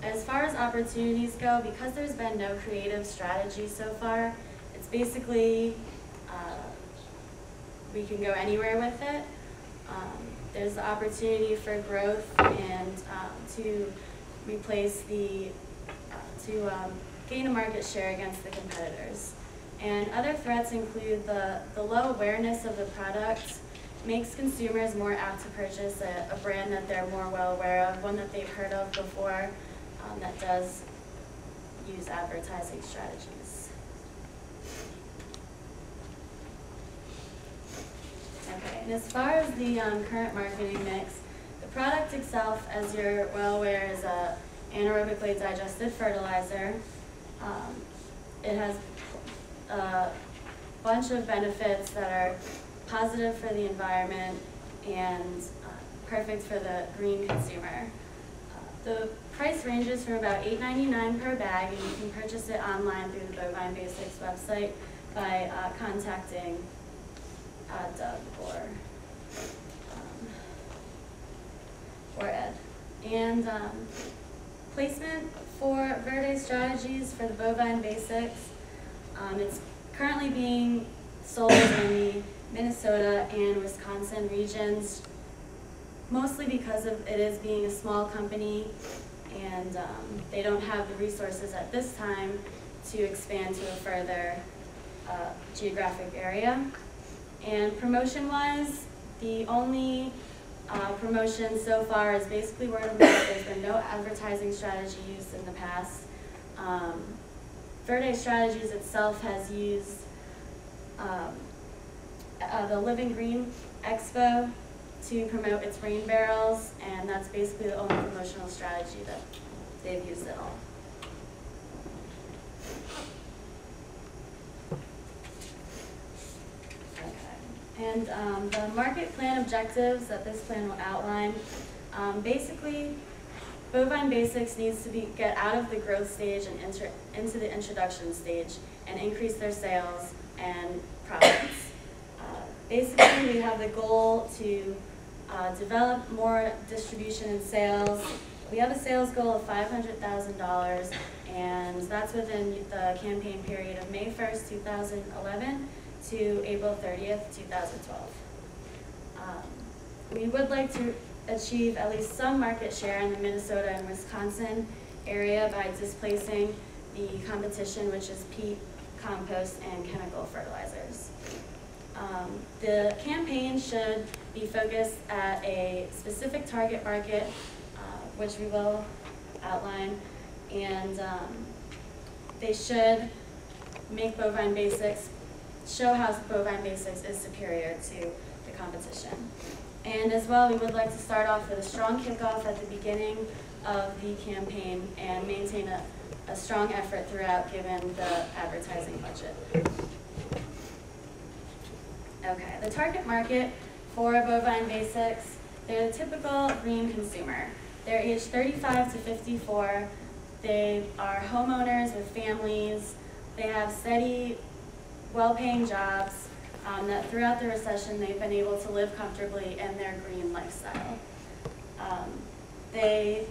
as far as opportunities go, because there's been no creative strategy so far, it's basically, we can go anywhere with it. There's the opportunity for growth and to replace the, gain a market share against the competitors. And other threats include the low awareness of the product makes consumers more apt to purchase a brand that they're more well aware of, one that they've heard of before, that does use advertising strategies. Okay, and as far as the current marketing mix, the product itself, as you're well aware, is a anaerobically digested fertilizer. It has a bunch of benefits that are positive for the environment and perfect for the green consumer. The price ranges from about $8.99 per bag, and you can purchase it online through the Bovine Basics website by contacting Doug or Ed. And placement for Verde strategies for the Bovine Basics, it's currently being sold in the Minnesota and Wisconsin regions, mostly because of it is being a small company, and they don't have the resources at this time to expand to a further geographic area. And promotion-wise, the only promotion so far is basically word of mouth. There's been no advertising strategy used in the past. Verde Strategies itself has used the Living Green Expo to promote its rain barrels, and that's basically the only promotional strategy that they've used at all. Okay. And the market plan objectives that this plan will outline, basically, Bovine Basics needs to get out of the growth stage and into the introduction stage and increase their sales and profits. Basically, we have the goal to develop more distribution and sales. We have a sales goal of $500,000, and that's within the campaign period of May 1st, 2011 to April 30th, 2012. We would like to achieve at least some market share in the Minnesota and Wisconsin area by displacing the competition, which is peat, compost, and chemical fertilizers. The campaign should be focused at a specific target market, which we will outline, and they should make Bovine Basics, show how Bovine Basics is superior to the competition. And as well, we would like to start off with a strong kickoff at the beginning of the campaign and maintain a strong effort throughout given the advertising budget. Okay, the target market for Bovine Basics, they're the typical green consumer. They're aged 35 to 54. They are homeowners with families. They have steady, well-paying jobs that throughout the recession they've been able to live comfortably in their green lifestyle. They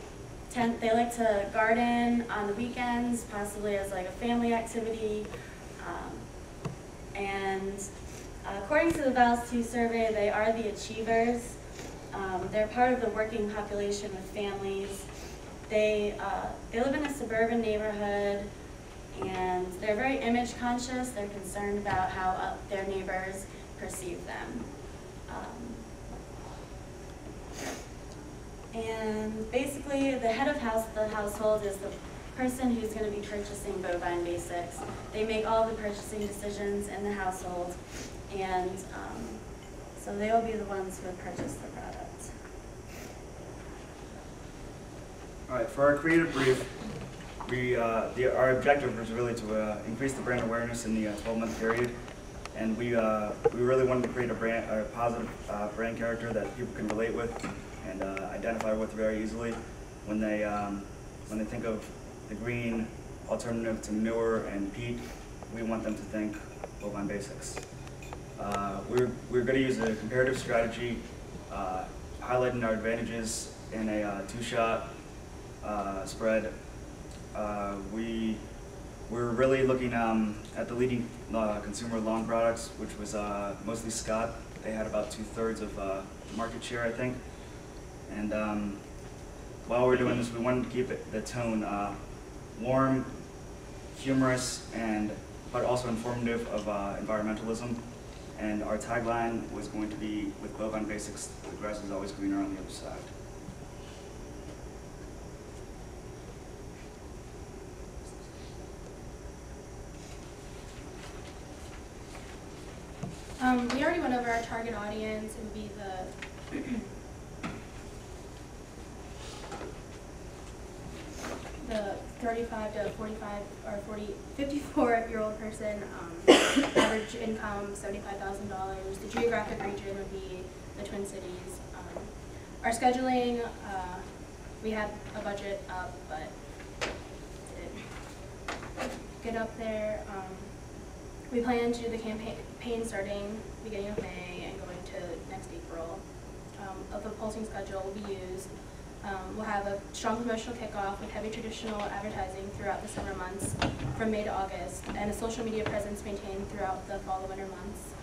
like to garden on the weekends, possibly as like a family activity, and according to the VALS 2 survey, they are the achievers. They're part of the working population with families. They live in a suburban neighborhood, and they're very image conscious. They're concerned about how their neighbors perceive them. And basically, the head of the household is the person who's going to be purchasing Bovine Basics. They make all the purchasing decisions in the household, and so they will be the ones who have purchased the product. All right, for our creative brief, our objective was really to increase the brand awareness in the 12-month period, and we really wanted to create a positive brand character that people can relate with and identify with very easily when they think of the green alternative to manure and peat. We want them to think Bovine Basics. We're going to use a comparative strategy, highlighting our advantages in a two-shot spread. We're really looking at the leading consumer lawn products, which was mostly Scott. They had about 2/3 of market share, I think. And while we're doing this, we wanted to keep the tone warm, humorous, but also informative of environmentalism. And our tagline was going to be, with bovine basics, the grass is always greener on the other side. We already went over our target audience. It would be the 35 to 45 or 54-year-old person, average income $75,000. The geographic region would be the Twin Cities. Our scheduling, we had a budget up, but didn't get up there. We plan to do the campaign starting beginning of May and going to next April. Of the pulsing schedule will be used. We'll have a strong promotional kickoff with heavy traditional advertising throughout the summer months from May to August, and a social media presence maintained throughout the fall and winter months.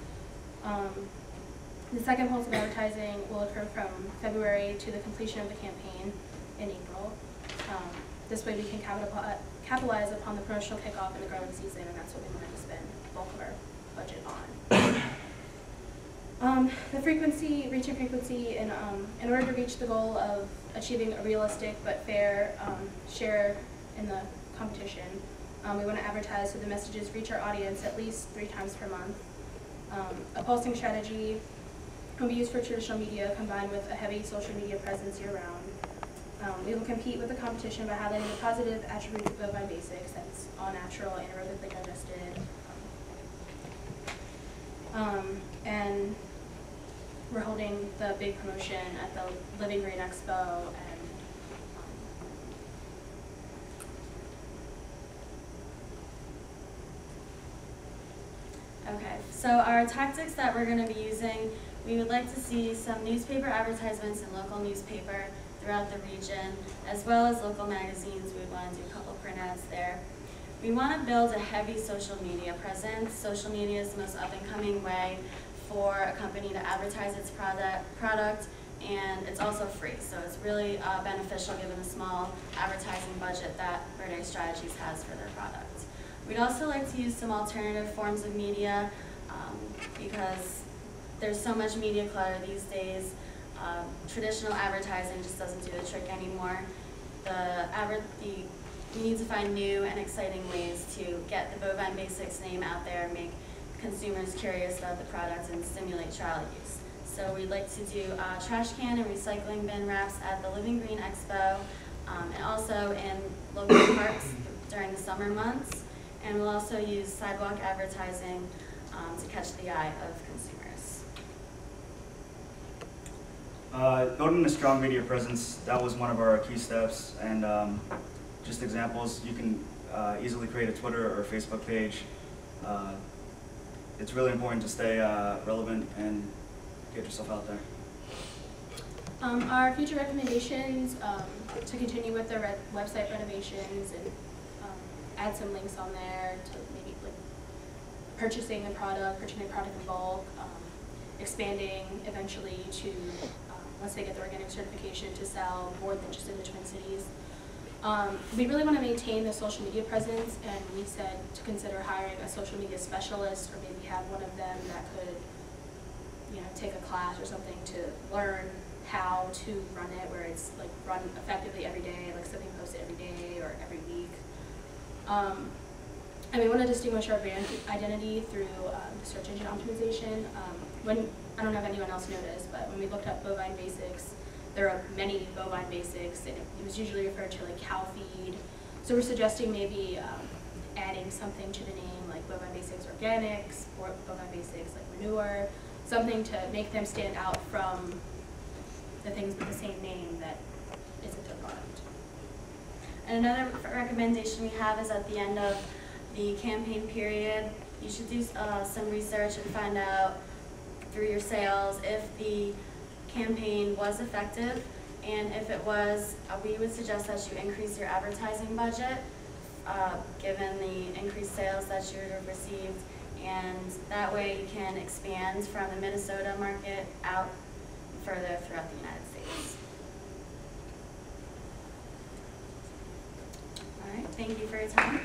The second pulse of advertising will occur from February to the completion of the campaign in April. This way we can capitalize upon the promotional kickoff in the growing season, and that's what we wanted to spend the bulk of our budget on. The frequency, reach and frequency, in order to reach the goal of achieving a realistic but fair share in the competition, we want to advertise so the messages reach our audience at least 3 times per month. A pulsing strategy will be used for traditional media combined with a heavy social media presence year-round. We will compete with the competition by highlighting the positive attributes of bovine basics, that's all natural, anaerobically digested. And we're holding the big promotion at the Living Green Expo, and Okay, so our tactics that we're going to be using, we would like to see some newspaper advertisements in local newspaper throughout the region, as well as local magazines. We would want to do a couple print ads there. We want to build a heavy social media presence. Social media is the most up-and-coming way for a company to advertise its product, and it's also free, so it's really beneficial given the small advertising budget that Verde Strategies has for their product. We'd also like to use some alternative forms of media because there's so much media clutter these days. Traditional advertising just doesn't do the trick anymore. We need to find new and exciting ways to get the Bovine Basics name out there, make consumers curious about the product, and stimulate trial use. So we'd like to do trash can and recycling bin wraps at the Living Green Expo, and also in local parks during the summer months. And we'll also use sidewalk advertising to catch the eye of consumers. Building a strong media presence, that was one of our key steps, and just examples, you can easily create a Twitter or a Facebook page. It's really important to stay relevant and get yourself out there. Our future recommendations to continue with the website renovations and add some links on there to maybe like purchasing a product in bulk, expanding eventually to, once they get the organic certification, to sell more than just in the Twin Cities. We really want to maintain the social media presence, and we said to consider hiring a social media specialist, or maybe have one of them that could, take a class or something to learn how to run it, where it's like run effectively every day, like something posted every day or every week. And we want to distinguish our brand identity through the search engine optimization. I don't know if anyone else noticed, but when we looked up bovine basics, there are many bovine basics, and it was usually referred to like cow feed. So we're suggesting maybe adding something to the name, like bovine basics organics, or bovine basics like manure, something to make them stand out from the things with the same name that isn't their product. And another recommendation we have is at the end of the campaign period, you should do some research and find out through your sales if the campaign was effective And if it was, we would suggest that you increase your advertising budget, given the increased sales that you would have received. And that way you can expand from the Minnesota market out further throughout the United States. All right, thank you for your time.